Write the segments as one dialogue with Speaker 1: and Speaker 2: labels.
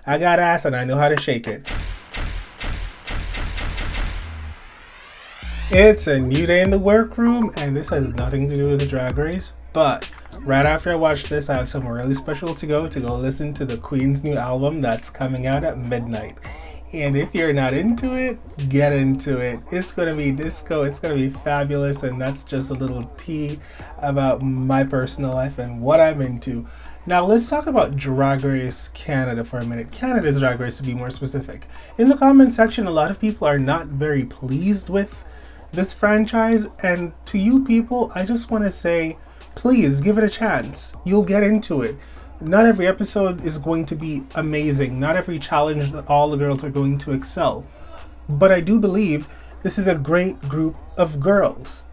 Speaker 1: I got ass and I know how to shake it. It's a new day in the workroom, and this has nothing to do with the Drag Race, but right after I watch this, I have somewhere really special to go listen to the Queen's new album that's coming out at midnight. And if you're not into it, get into it. It's going to be disco, it's going to be fabulous, and that's just a little tea about my personal life and what I'm into. Now let's talk about Drag Race Canada for a minute. Canada's Drag Race, to be more specific. In the comment section, a lot of people are not very pleased with this franchise, and to you people, I just want to say, please give it a chance. You'll get into it. Not every episode is going to be amazing. Not every challenge that all the girls are going to excel. But I do believe this is a great group of girls.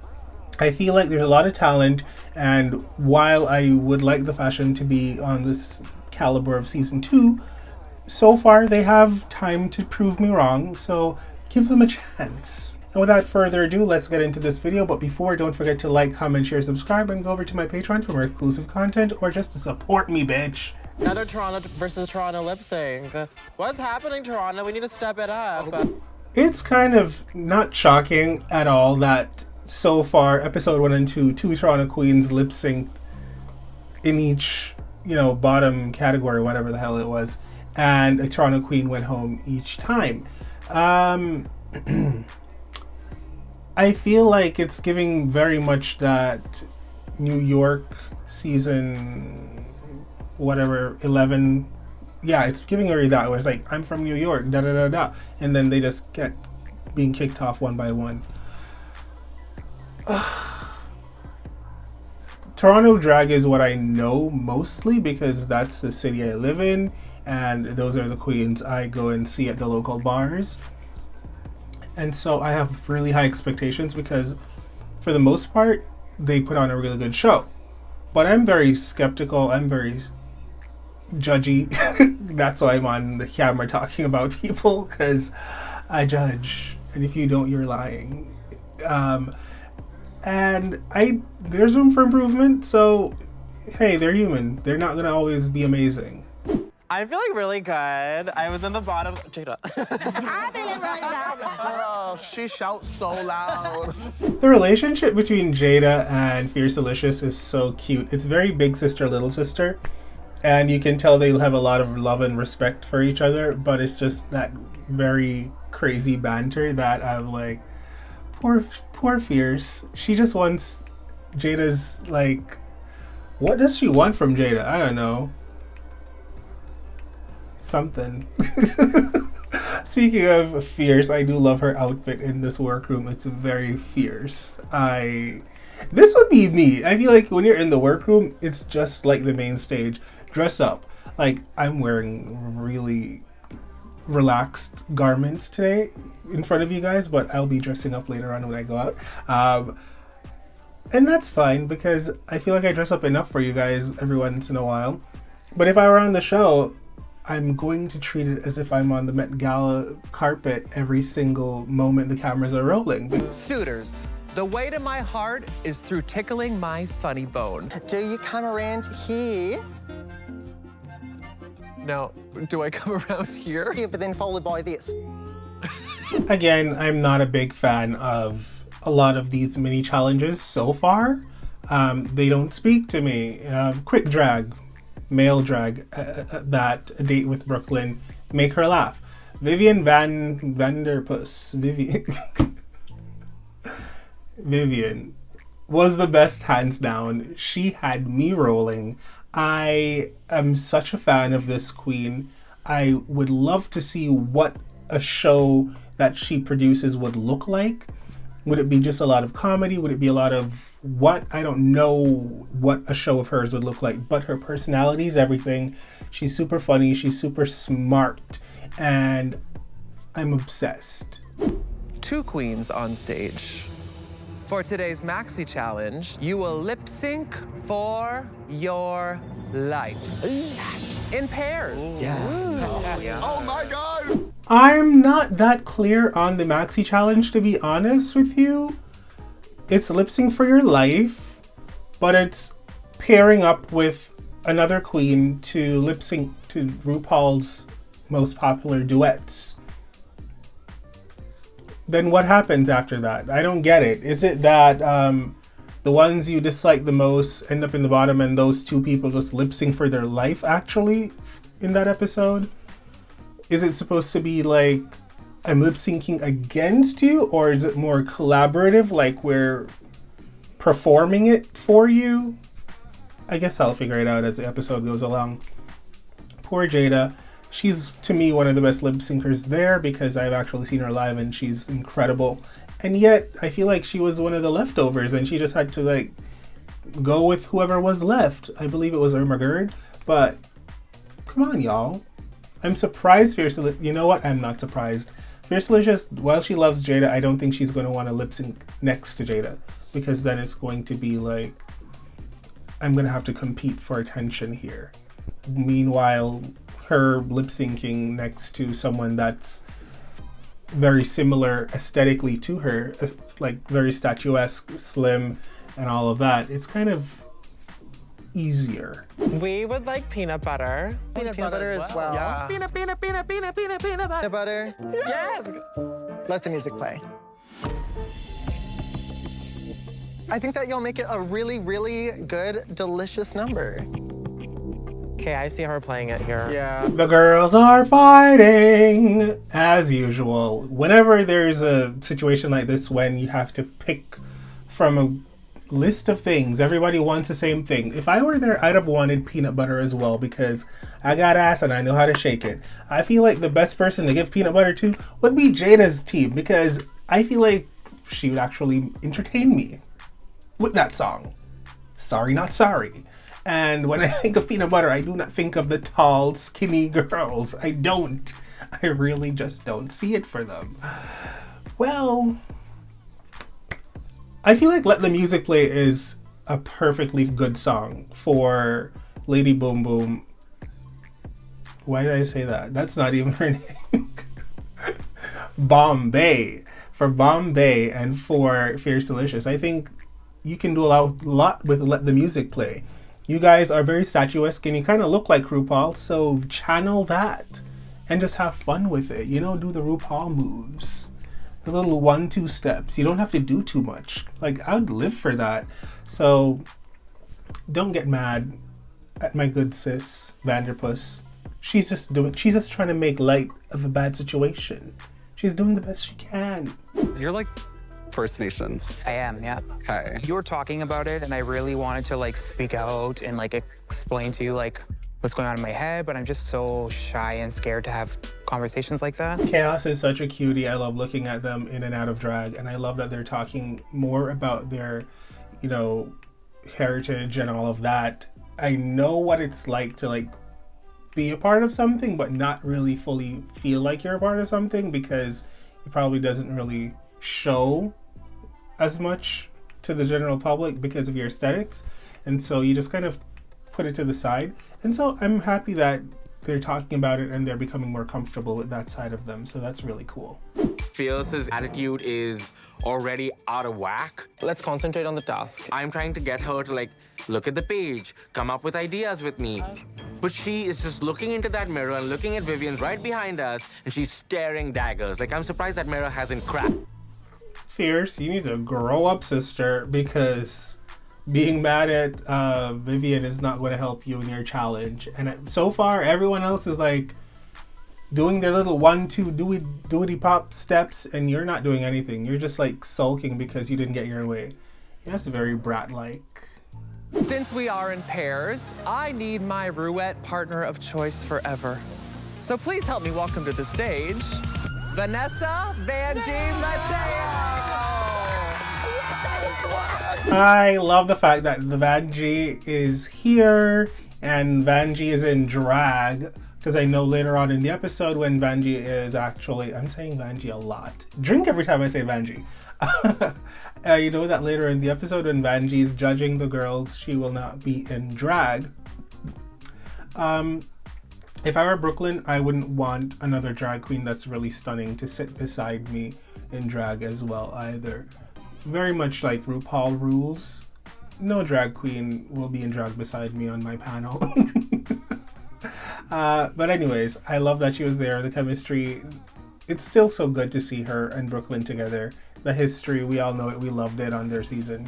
Speaker 1: I feel like there's a lot of talent, and while I would like the fashion to be on this caliber of season 2, so far they have time to prove me wrong, so give them a chance. And without further ado, let's get into this video. But before, don't forget to like, comment, share, subscribe, and go over to my Patreon for more exclusive content or just to support me, bitch.
Speaker 2: Another Toronto versus Toronto lip sync. What's happening, Toronto? We need to step it up.
Speaker 1: It's kind of not shocking at all that so far, episode 1 and 2, 2 Toronto queens lip synced in each, bottom category, whatever the hell it was, and a Toronto queen went home each time. I feel like it's giving very much that New York season, whatever, 11. Yeah, it's giving her that, where it's like, I'm from New York, da da da da. And then they just get being kicked off one by one. Toronto drag is what I know mostly because that's the city I live in, and those are the queens I go and see at the local bars. And so I have really high expectations because for the most part, they put on a really good show. But I'm very skeptical, I'm very judgy. That's why I'm on the camera talking about people, because I judge. And if you don't, you're lying. And there's room for improvement, so hey, they're human. They're not gonna always be amazing.
Speaker 2: I'm feeling really good. I was in the bottom. Jada.
Speaker 3: I'm feeling really good.
Speaker 4: Girl, she shouts so loud.
Speaker 1: The relationship between Jada and Fierce Delicious is so cute. It's very big sister, little sister. And you can tell they have a lot of love and respect for each other, but it's just that very crazy banter that I'm like, poor Fierce. She just wants Jada's, like, what does she want from Jada? I don't know. Something. Speaking of fierce, I do love her outfit in this workroom. It's very fierce. This would be me. I feel like when you're in the workroom, it's just like the main stage. Dress up. Like, I'm wearing really relaxed garments today in front of you guys, but I'll be dressing up later on when I go out. And that's fine because I feel like I dress up enough for you guys every once in a while. But if I were on the show, I'm going to treat it as if I'm on the Met Gala carpet every single moment the cameras are rolling.
Speaker 5: Suitors, the way to my heart is through tickling my funny bone.
Speaker 4: Do you come around here?
Speaker 5: Now, do I come around here?
Speaker 4: Yeah, but then followed by this.
Speaker 1: Again, I'm not a big fan of a lot of these mini challenges so far. They don't speak to me. Quick drag. Male drag, that a date with Brooklyn, make her laugh. Vivian Vanderpuss, Vivian was the best, hands down. She had me rolling. I am such a fan of this queen. I would love to see what a show that she produces would look like. Would it be just a lot of comedy? Would it be a lot of what? I don't know what a show of hers would look like, but her personality is everything. She's super funny, she's super smart, and I'm obsessed.
Speaker 5: 2 queens on stage. For today's maxi challenge, you will lip sync for your life. In pairs.
Speaker 4: Oh my God!
Speaker 1: I'm not that clear on the maxi challenge, to be honest with you. It's lip sync for your life, but it's pairing up with another queen to lip sync to RuPaul's most popular duets. Then what happens after that? I don't get it. Is it that the ones you dislike the most end up in the bottom and those two people just lip sync for their life actually in that episode? Is it supposed to be like I'm lip syncing against you, or is it more collaborative, like we're performing it for you? I guess I'll figure it out as the episode goes along. Poor Jada. She's, to me, one of the best lip syncers there because I've actually seen her live and she's incredible. And yet, I feel like she was one of the leftovers and she just had to, like, go with whoever was left. I believe it was Irma Gerd, but come on, y'all. I'm surprised Fierce Delicious. You know what? I'm not surprised. Fierce Delicious, while she loves Jada, I don't think she's going to want to lip sync next to Jada because then it's going to be like, I'm going to have to compete for attention here. Meanwhile, her lip syncing next to someone that's very similar aesthetically to her, like very statuesque, slim, and all of that, it's kind of easier.
Speaker 2: We would like peanut butter.
Speaker 4: Peanut butter as well.
Speaker 2: Yeah.
Speaker 4: Peanut butter.
Speaker 2: Yes!
Speaker 4: Let the music play. I think that you'll make it a really, really good, delicious number.
Speaker 2: Okay, I see her playing it here.
Speaker 4: Yeah.
Speaker 1: The girls are fighting, as usual. Whenever there's a situation like this when you have to pick from a list of things, everybody wants the same thing. If I were there, I'd have wanted peanut butter as well because I got ass and I know how to shake it. I feel like the best person to give peanut butter to would be Jada's team because I feel like she would actually entertain me with that song. Sorry, not sorry. And when I think of peanut butter, I do not think of the tall, skinny girls. I don't. I really just don't see it for them. Well, I feel like Let the Music Play is a perfectly good song for Lady Boom Boom. Why did I say that? That's not even her name. Bombay. For Bombay and for Fierce Delicious. I think you can do a lot with Let the Music Play. You guys are very statuesque and you kind of look like RuPaul, so channel that and just have fun with it. You know, do the RuPaul moves. The little 1-2 steps. You don't have to do too much. Like, I would live for that. So, don't get mad at my good sis, Vanderpuss. She's just trying to make light of a bad situation. She's doing the best she can.
Speaker 6: You're like First Nations.
Speaker 7: I am, yeah.
Speaker 6: Okay.
Speaker 7: You were talking about it, and I really wanted to like speak out and like explain to you like what's going on in my head, but I'm just so shy and scared to have conversations like that.
Speaker 1: Chaos is such a cutie. I love looking at them in and out of drag, and I love that they're talking more about their, you know, heritage and all of that. I know what it's like to like be a part of something, but not really fully feel like you're a part of something because it probably doesn't really show as much to the general public because of your aesthetics, and so you just kind of put it to the side. And so I'm happy that they're talking about it and they're becoming more comfortable with that side of them, so that's really cool.
Speaker 8: Fearless's attitude is already out of whack.
Speaker 2: Let's concentrate on the task.
Speaker 8: I'm trying to get her to like look at the page, come up with ideas with me. But she is just looking into that mirror and looking at Vivian right behind us, and she's staring daggers. Like, I'm surprised that mirror hasn't cracked.
Speaker 1: Fierce, you need to grow up, sister, because being mad at Vivian is not going to help you in your challenge. And so far, everyone else is like doing their little 1-2 doody pop steps, and you're not doing anything. You're just like sulking because you didn't get your way. That's very brat-like.
Speaker 5: Since we are in pairs, I need my roulette partner of choice forever. So please help me welcome to the stage, Vanessa Vanjie Mateo.
Speaker 1: I love the fact that the Vanjie is here and Vanjie is in drag, because I know later on in the episode when Vanjie is actually, I'm saying Vanjie a lot. Drink every time I say Vanjie. You know that later in the episode when Vanjie is judging the girls, she will not be in drag. If I were Brooklyn, I wouldn't want another drag queen that's really stunning to sit beside me in drag as well either. Very much like RuPaul rules. No drag queen will be in drag beside me on my panel. But anyways, I love that she was there. The chemistry, it's still so good to see her and Brooklyn together. The history, we all know it. We loved it on their season.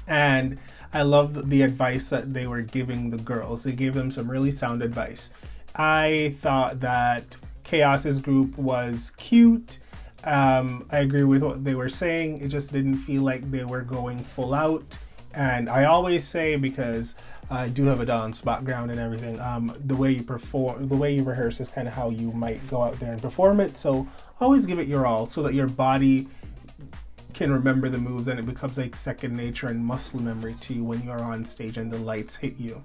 Speaker 1: And I love the advice that they were giving the girls. They gave them some really sound advice. I thought that Chaos's group was cute. I agree with what they were saying. It just didn't feel like they were going full out. And I always say, because I do have a dance background and everything, the way you perform, the way you rehearse is kind of how you might go out there and perform it. So always give it your all so that your body can remember the moves and it becomes like second nature and muscle memory to you when you're on stage and the lights hit you.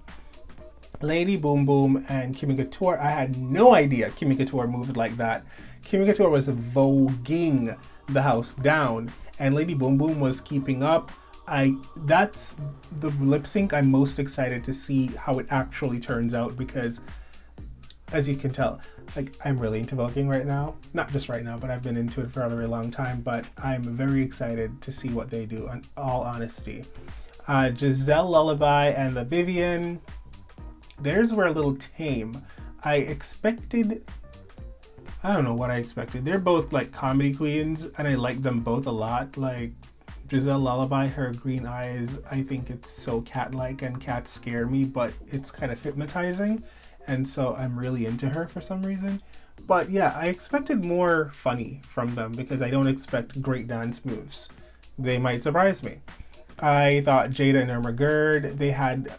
Speaker 1: Lady Boom Boom and Kimmy Couture, I had no idea Kimmy Couture moved like that. Kimmy Couture was voguing the house down and Lady Boom Boom was keeping up. That's the lip sync I'm most excited to see how it actually turns out, because as you can tell, like, I'm really into voguing right now. Not just right now, but I've been into it for a very long time, but I'm very excited to see what they do, in all honesty. Giselle Lullaby and the Vivian, theirs were a little tame. I don't know what I expected. They're both like comedy queens and I like them both a lot. Like Giselle Lullaby, her green eyes, I think it's so cat-like and cats scare me, but it's kind of hypnotizing. And so I'm really into her for some reason. But yeah, I expected more funny from them because I don't expect great dance moves. They might surprise me. I thought Jada and Irma Gerd, they had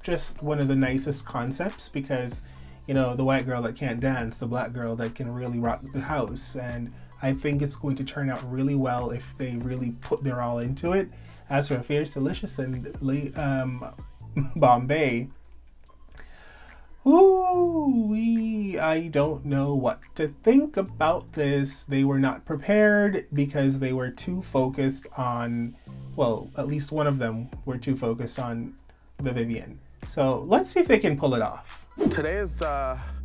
Speaker 1: just one of the nicest concepts because, you know, the white girl that can't dance, the black girl that can really rock the house. And I think it's going to turn out really well if they really put their all into it. As for Fierce Delicious and Bombay, I don't know what to think about this. They were not prepared because they were too focused on, well, at least one of them were too focused on the Vivian. So let's see if they can pull it off.
Speaker 9: Today is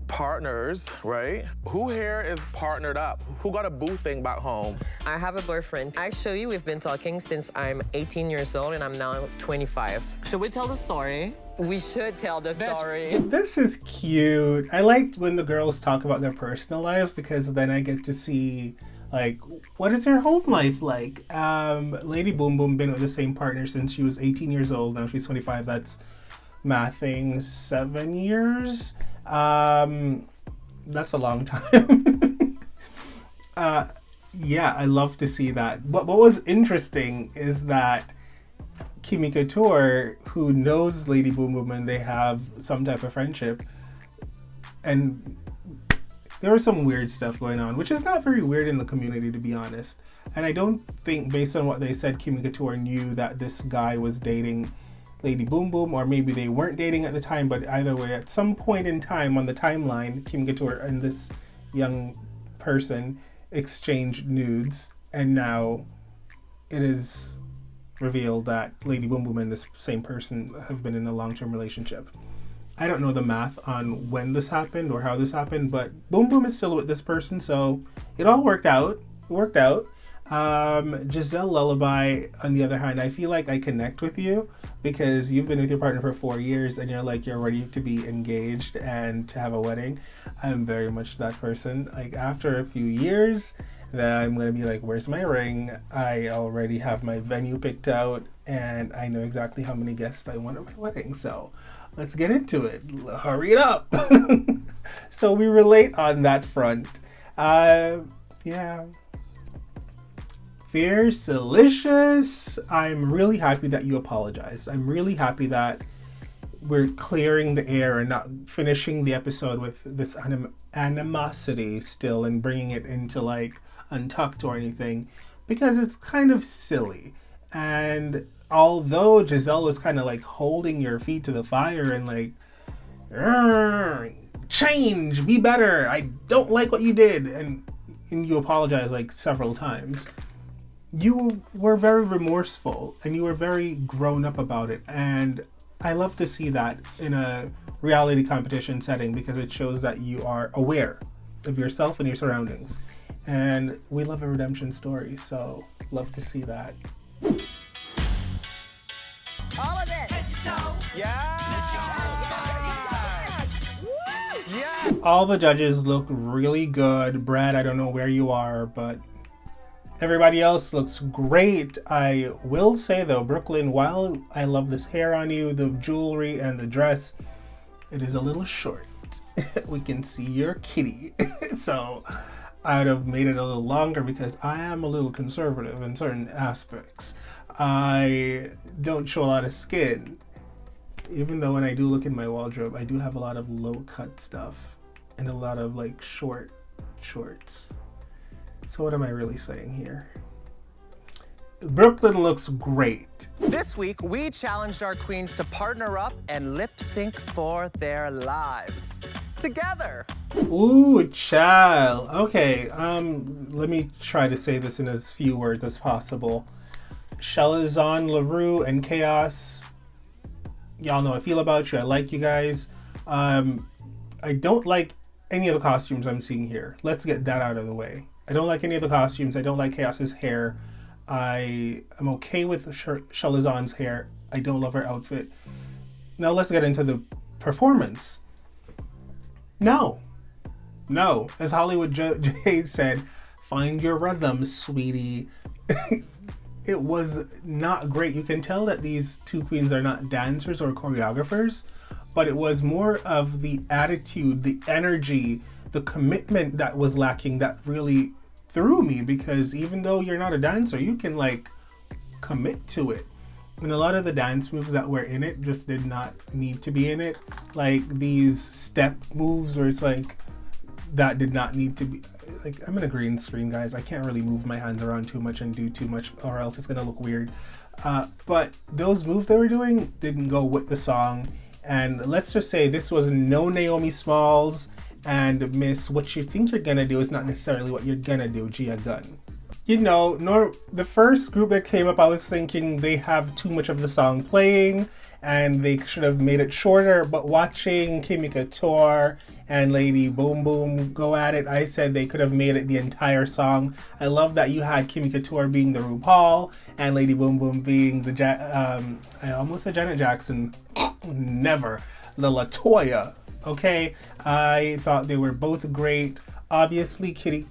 Speaker 9: partners, right? Who here is partnered up? Who got a boo thing back home?
Speaker 10: I have a boyfriend. Actually, we've been talking since I'm 18 years old and I'm now 25.
Speaker 2: Should we tell the story?
Speaker 10: We should tell the story.
Speaker 1: This is cute. I liked when the girls talk about their personal lives because then I get to see, like, what is her home life like? Lady Boom Boom been with the same partner since she was 18 years old. Now she's 25. That's mathing 7 years. That's a long time. Yeah, I love to see that. But what was interesting is that Kimmy Couture, who knows Lady Boom Boom and they have some type of friendship, and there was some weird stuff going on, which is not very weird in the community, to be honest. And I don't think, based on what they said, Kimmy Couture knew that this guy was dating Lady Boom Boom, or maybe they weren't dating at the time, but either way, at some point in time on the timeline, Kimmy Couture and this young person exchanged nudes, and now it is revealed that Lady Boom Boom and this same person have been in a long-term relationship. I don't know the math on when this happened or how this happened, but Boom Boom is still with this person, so it all worked out. Giselle Lullaby, on the other hand, I feel like I connect with you because you've been with your partner for 4 years and you're ready to be engaged and to have a wedding. I'm very much that person. Like, after a few years, then I'm going to be like, where's my ring? I already have my venue picked out and I know exactly how many guests I want at my wedding. So let's get into it. Hurry it up. So we relate on that front. Yeah. Fierce Delicious, I'm really happy that you apologized. I'm really happy that we're clearing the air and not finishing the episode with this animosity still and bringing it into like Untucked or anything, because it's kind of silly. And although Giselle was kind of like holding your feet to the fire and like, change, be better, I don't like what you did, and you apologize like several times, you were very remorseful and you were very grown up about it. And I love to see that in a reality competition setting because it shows that you are aware of yourself and your surroundings. And we love a redemption story, so love to see that.
Speaker 3: All of it.
Speaker 9: Yeah!
Speaker 1: All the judges look really good. Brad, I don't know where you are, but everybody else looks great. I will say though, Brooklyn, while I love this hair on you, the jewelry and the dress, it is a little short. We can see your kitty. So I would have made it a little longer because I am a little conservative in certain aspects. I don't show a lot of skin. Even though when I do look in my wardrobe, I do have a lot of low cut stuff and a lot of like short shorts. So what am I really saying here? Brooklyn looks great.
Speaker 5: This week, we challenged our queens to partner up and lip sync for their lives. Together.
Speaker 1: Ooh, child. Okay, let me try to say this in as few words as possible. Shelizon, LaRue, and Chaos. Y'all know I feel about you. I like you guys. I don't like any of the costumes I'm seeing here. Let's get that out of the way. I don't like any of the costumes. I don't like Chaos's hair. I am okay with Shelizon's hair. I don't love her outfit. Now let's get into the performance. No. As Hollywood Jay said, find your rhythm, sweetie. It was not great. You can tell that these two queens are not dancers or choreographers, but it was more of the attitude, the energy, the commitment that was lacking that really threw me, because even though you're not a dancer, you can like commit to it. And a lot of the dance moves that were in it just did not need to be in it. Like these step moves where it's like, that did not need to be. Like, I'm in a green screen, guys. I can't really move my hands around too much and do too much or else it's gonna look weird. But those moves they were doing didn't go with the song. And let's just say this was no Naomi Smalls and Miss What You Think You're Gonna Do is not necessarily what you're gonna do, Gia Gunn. You know, the first group that came up, I was thinking they have too much of the song playing and they should have made it shorter, but watching Kimmy Couture and Lady Boom Boom go at it, I said they could have made it the entire song. I love that you had Kimmy Couture being the RuPaul and Lady Boom Boom being the, I almost said Janet Jackson, never, the LaToya, okay? I thought they were both great. Obviously, Kimmy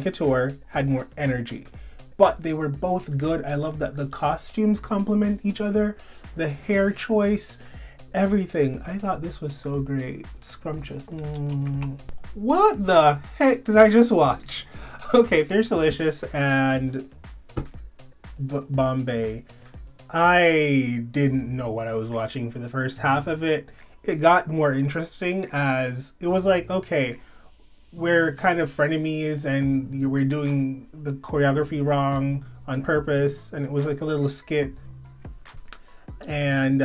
Speaker 1: Couture had more energy, but they were both good. I love that the costumes complement each other, the hair choice, everything. I thought this was so great. Scrumptious. What the heck did I just watch? Okay, Fierce Delicious and Bombay. I didn't know what I was watching for the first half of it. It got more interesting as it was like, okay, we're kind of frenemies and we're doing the choreography wrong on purpose, and it was like a little skit. And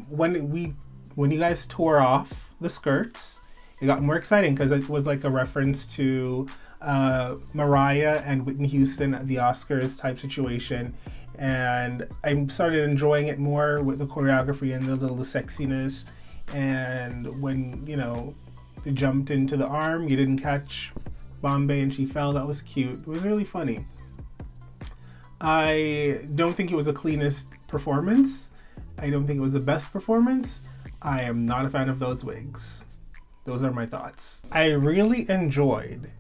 Speaker 1: when you guys tore off the skirts, it got more exciting because it was like a reference to Mariah and Whitney Houston at the Oscars type situation. And I started enjoying it more with the choreography and the little sexiness. And when, you know, they jumped into the arm, you didn't catch Bombay and she fell, that was cute. It was really funny. I don't think it was the cleanest performance. I don't think it was the best performance. I am not a fan of those wigs. Those are my thoughts. I really enjoyed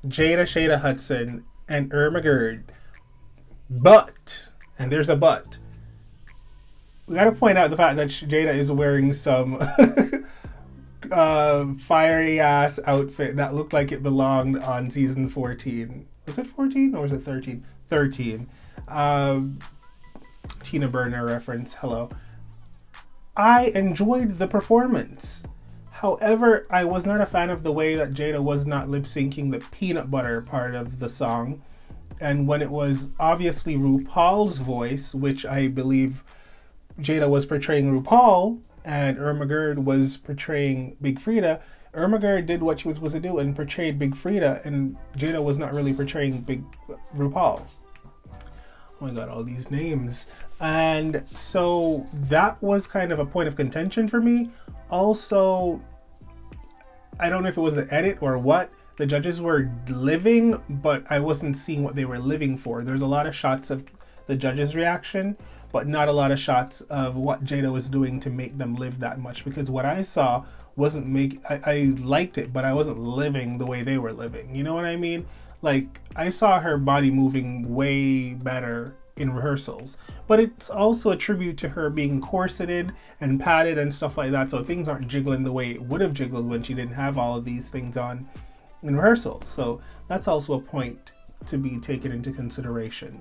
Speaker 1: Jada Shada Hudson and Irma Gerd. But, and there's a but, we gotta point out the fact that Jada is wearing some fiery ass outfit that looked like it belonged on season 14. Was it 14 or was it 13? 13. Tina Burner reference, hello. I enjoyed the performance. However, I was not a fan of the way that Jada was not lip syncing the peanut butter part of the song. And when it was obviously RuPaul's voice, which I believe Jada was portraying RuPaul and Irma Gerd was portraying Big Frida, Irma Gerd did what she was supposed to do and portrayed Big Frida, and Jada was not really portraying Big RuPaul. Oh my god, all these names. And so that was kind of a point of contention for me. Also, I don't know if it was an edit or what. The judges were living, but I wasn't seeing what they were living for. There's a lot of shots of the judges' reaction, but not a lot of shots of what Jada was doing to make them live that much. Because what I saw I liked it, but I wasn't living the way they were living. You know what I mean? Like, I saw her body moving way better in rehearsals, but it's also a tribute to her being corseted and padded and stuff like that, so things aren't jiggling the way it would have jiggled when she didn't have all of these things on in rehearsals. So that's also a point to be taken into consideration.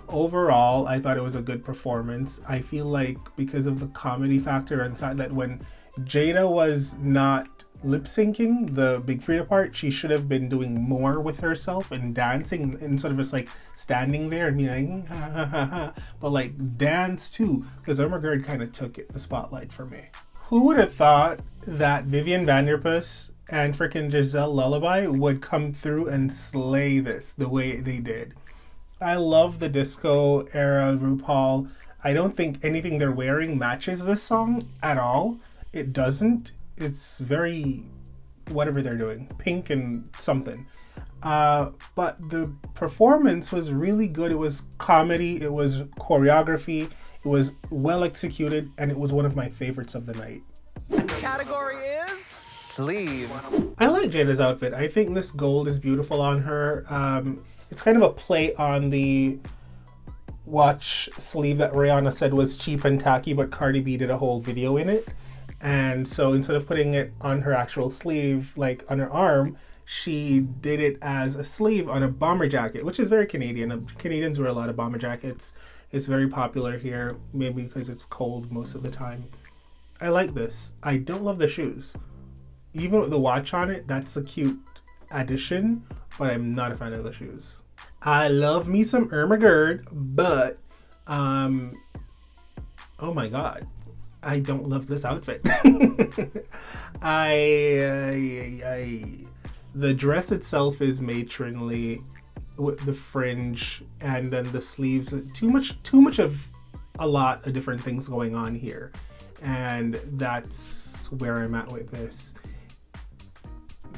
Speaker 1: Overall, I thought it was a good performance. I feel like because of the comedy factor and the fact that when Jada was not lip syncing the Big Frida part, she should have been doing more with herself and dancing instead of just like standing there and being like, ha, ha, ha, ha. But like dance too, because Irma Gerd kind of took the spotlight for me. Who would have thought that Vivian Vanderpuss and freaking Giselle Lullaby would come through and slay this the way they did? I love the disco era RuPaul. I don't think anything they're wearing matches this song at all. It doesn't. It's very whatever they're doing, pink and something. But the performance was really good. It was comedy, it was choreography, it was well executed, and it was one of my favorites of the night.
Speaker 5: Category is sleeves.
Speaker 1: I like Jada's outfit. I think this gold is beautiful on her. It's kind of a play on the watch sleeve that Rihanna said was cheap and tacky, but Cardi B did a whole video in it. And so instead of putting it on her actual sleeve, like on her arm, she did it as a sleeve on a bomber jacket, which is very Canadian. Canadians wear a lot of bomber jackets. It's very popular here, maybe because it's cold most of the time. I like this. I don't love the shoes. Even with the watch on it, that's a cute addition, but I'm not a fan of the shoes. I love me some Irma Gerd, but, oh my God. I don't love this outfit. The dress itself is matronly with the fringe and then the sleeves. Too much of a lot of different things going on here. And that's where I'm at with this.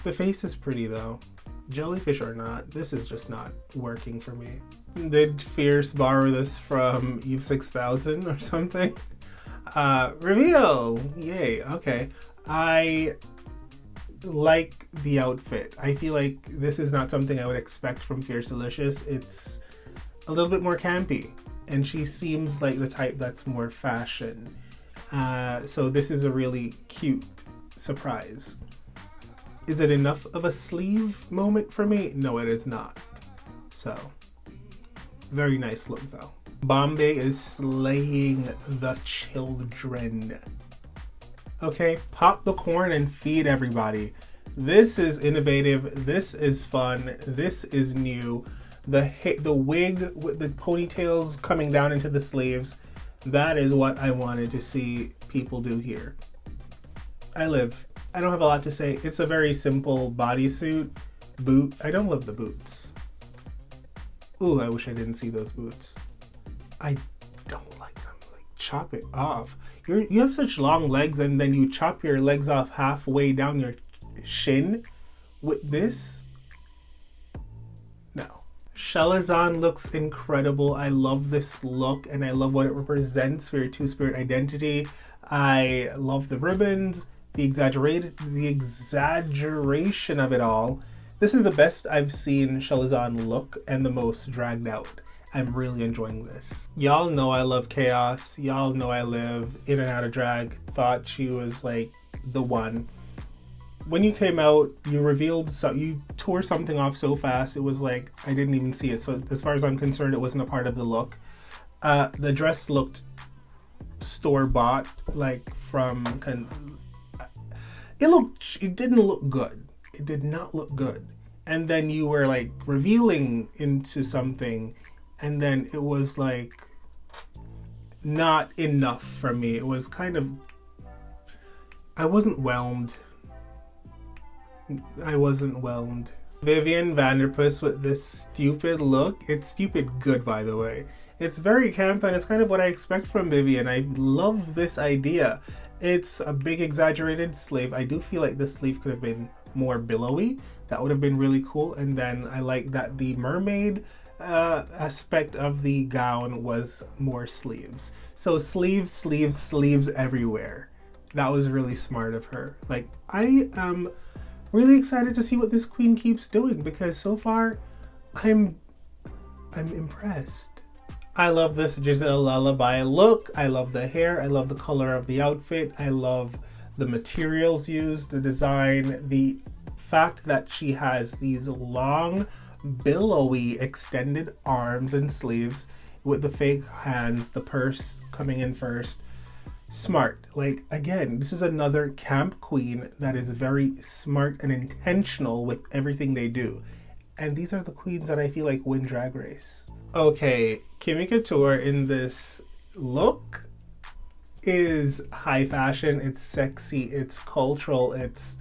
Speaker 1: The face is pretty though. Jellyfish or not, this is just not working for me. Did Fierce borrow this from Eve 6000 or something? Reveal! Yay, okay. I like the outfit. I feel like this is not something I would expect from Fierce Delicious. It's a little bit more campy, and she seems like the type that's more fashion. So this is a really cute surprise. Is it enough of a sleeve moment for me? No, it is not. So, very nice look though. Bombay is slaying the children. Okay, pop the corn and feed everybody. This is innovative. This is fun. This is new. The wig with the ponytails coming down into the sleeves. That is what I wanted to see people do here. I don't have a lot to say. It's a very simple bodysuit. Boot. I don't love the boots. Ooh, I wish I didn't see those boots. I don't like them. Like, chop it off. You have such long legs, and then you chop your legs off halfway down your shin with this? No. Shelazon looks incredible. I love this look, and I love what it represents for your Two-Spirit identity. I love the ribbons, the exaggeration of it all. This is the best I've seen Shelazon look, and the most dragged out. I'm really enjoying this. Y'all know I love chaos. Y'all know I live in and out of drag. Thought she was like the one. When you came out, you tore something off so fast. It was like, I didn't even see it. So as far as I'm concerned, it wasn't a part of the look. The dress looked store-bought, like from it didn't look good. It did not look good. And then you were like revealing into something, and then it was like not enough for me. It was kind of, I wasn't whelmed. Vivian Vanderpuss with this stupid look. It's stupid good, by the way. It's very camp, and it's kind of what I expect from Vivian. I love this idea. It's a big exaggerated sleeve. I do feel like this sleeve could have been more billowy. That would have been really cool. And then I like that the mermaid aspect of the gown was more sleeves. So sleeves everywhere. that was really smart of her. Like, I am really excited to see what this queen keeps doing, because so far I'm impressed. I love this Giselle Lullaby look. I love the hair. I love the color of the outfit. I love the materials used, the design, the fact that she has these long, billowy, extended arms and sleeves with the fake hands, the purse coming in first. Smart. Like, again, this is another camp queen that is very smart and intentional with everything they do. And these are the queens that I feel like win Drag Race. Okay, Kimmy Couture in this look is high fashion, it's sexy, it's cultural, it's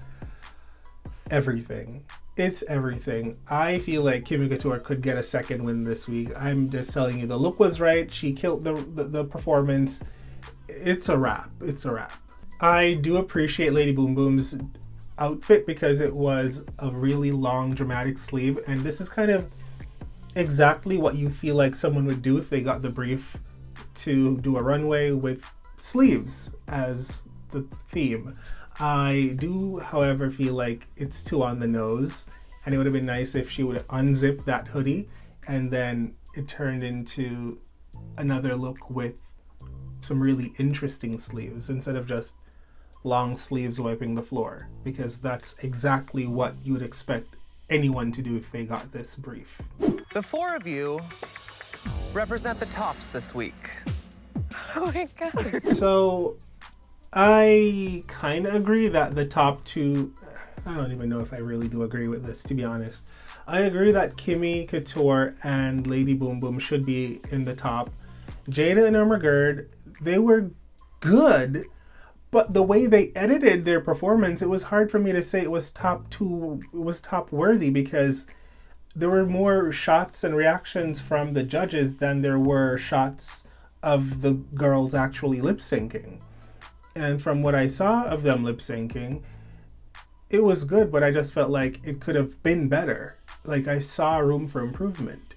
Speaker 1: everything. It's everything. I feel like Kimmy Couture could get a second win this week. I'm just telling you, the look was right. She killed the performance. It's a wrap. It's a wrap. I do appreciate Lady Boom Boom's outfit because it was a really long dramatic sleeve, and this is kind of exactly what you feel like someone would do if they got the brief to do a runway with sleeves as the theme. I do, however, feel like it's too on the nose, and it would have been nice if she would unzip that hoodie and then it turned into another look with some really interesting sleeves instead of just long sleeves wiping the floor, because that's exactly what you would expect anyone to do if they got this brief.
Speaker 5: The four of you represent the tops this week.
Speaker 3: Oh my God.
Speaker 1: So I kind of agree that the top two, I don't even know if I really do agree with this, to be honest. I agree that Kimmy Couture and Lady Boom Boom should be in the top. Jada and Irma Gerd, they were good, but the way they edited their performance, it was hard for me to say it was top two, it was top worthy, because there were more shots and reactions from the judges than there were shots of the girls actually lip syncing. And from what I saw of them lip syncing, it was good, but I just felt like it could have been better. Like, I saw room for improvement.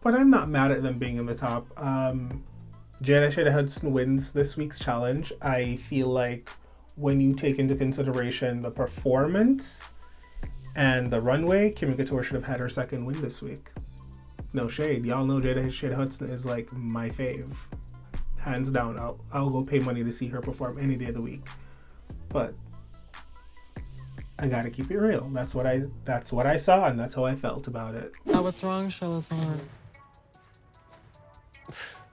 Speaker 1: But I'm not mad at them being in the top. Jada Shada Hudson wins this week's challenge. I feel like when you take into consideration the performance and the runway, Kimmy Couture should have had her second win this week. No shade. Y'all know Jada Shada Hudson is like my fave. Hands down. I'll go pay money to see her perform any day of the week. But I gotta keep it real. That's what I saw, and that's how I felt about it.
Speaker 2: Oh, what's wrong, Shelazon?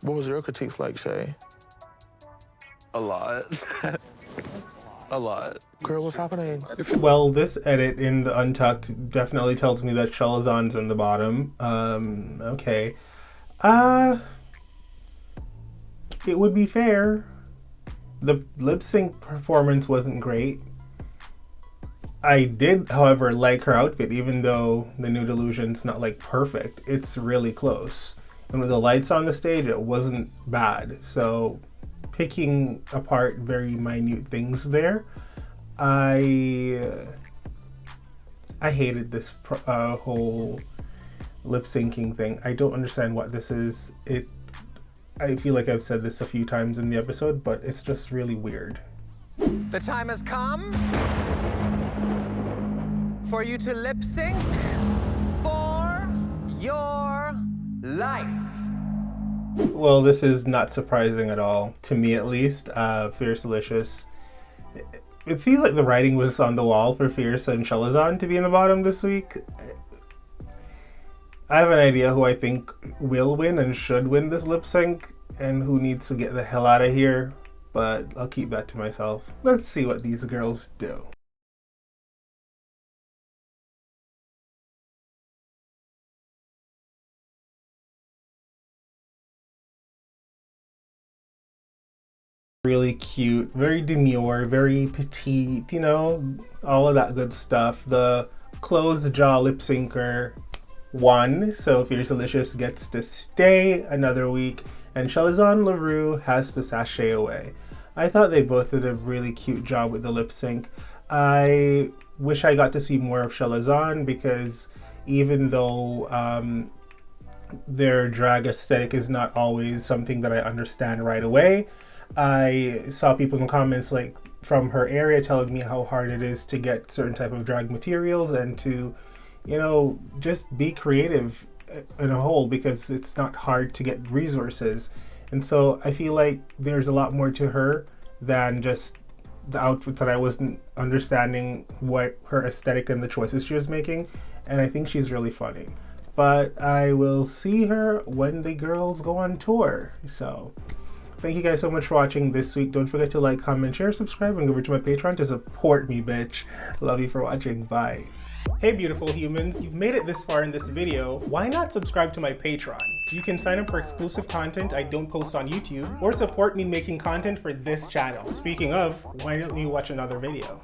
Speaker 9: What was your critiques like, Shay?
Speaker 6: A lot. A lot.
Speaker 9: Girl, what's happening?
Speaker 1: Well, this edit in the Untucked definitely tells me that Shelazon's in the bottom. Okay. It would be fair. The lip sync performance wasn't great. I did, however, like her outfit, even though the Nude Illusion's not like perfect. It's really close. And with the lights on the stage, it wasn't bad. So picking apart very minute things there, I hated this whole lip syncing thing. I don't understand what this is. I feel like I've said this a few times in the episode, but it's just really weird.
Speaker 5: The time has come for you to lip sync for your life.
Speaker 1: Well, this is not surprising at all, to me at least. Fierce Delicious. It feels like the writing was on the wall for Fierce and Shelazon to be in the bottom this week. I have an idea who I think will win and should win this lip sync, and who needs to get the hell out of here, but I'll keep that to myself. Let's see what these girls do. Really cute, very demure, very petite, you know, all of that good stuff. The closed jaw lip syncer won, so Fierce Delicious gets to stay another week, and Shelazon LaRue has to sashay away. I thought they both did a really cute job with the lip sync. I wish I got to see more of Shelazon, because even though their drag aesthetic is not always something that I understand right away, I saw people in the comments like from her area telling me how hard it is to get certain type of drag materials and to, you know, just be creative in a whole, because it's not hard to get resources. And so I feel like there's a lot more to her than just the outfits, that I wasn't understanding what her aesthetic and the choices she was making. And I think she's really funny. But I will see her when the girls go on tour. So thank you guys so much for watching this week. Don't forget to like, comment, share, subscribe, and go over to my Patreon to support me, bitch. Love you for watching. Bye. Hey beautiful humans, you've made it this far in this video. Why not subscribe to my Patreon? You can sign up for exclusive content I don't post on YouTube, or support me making content for this channel. Speaking of, why don't you watch another video?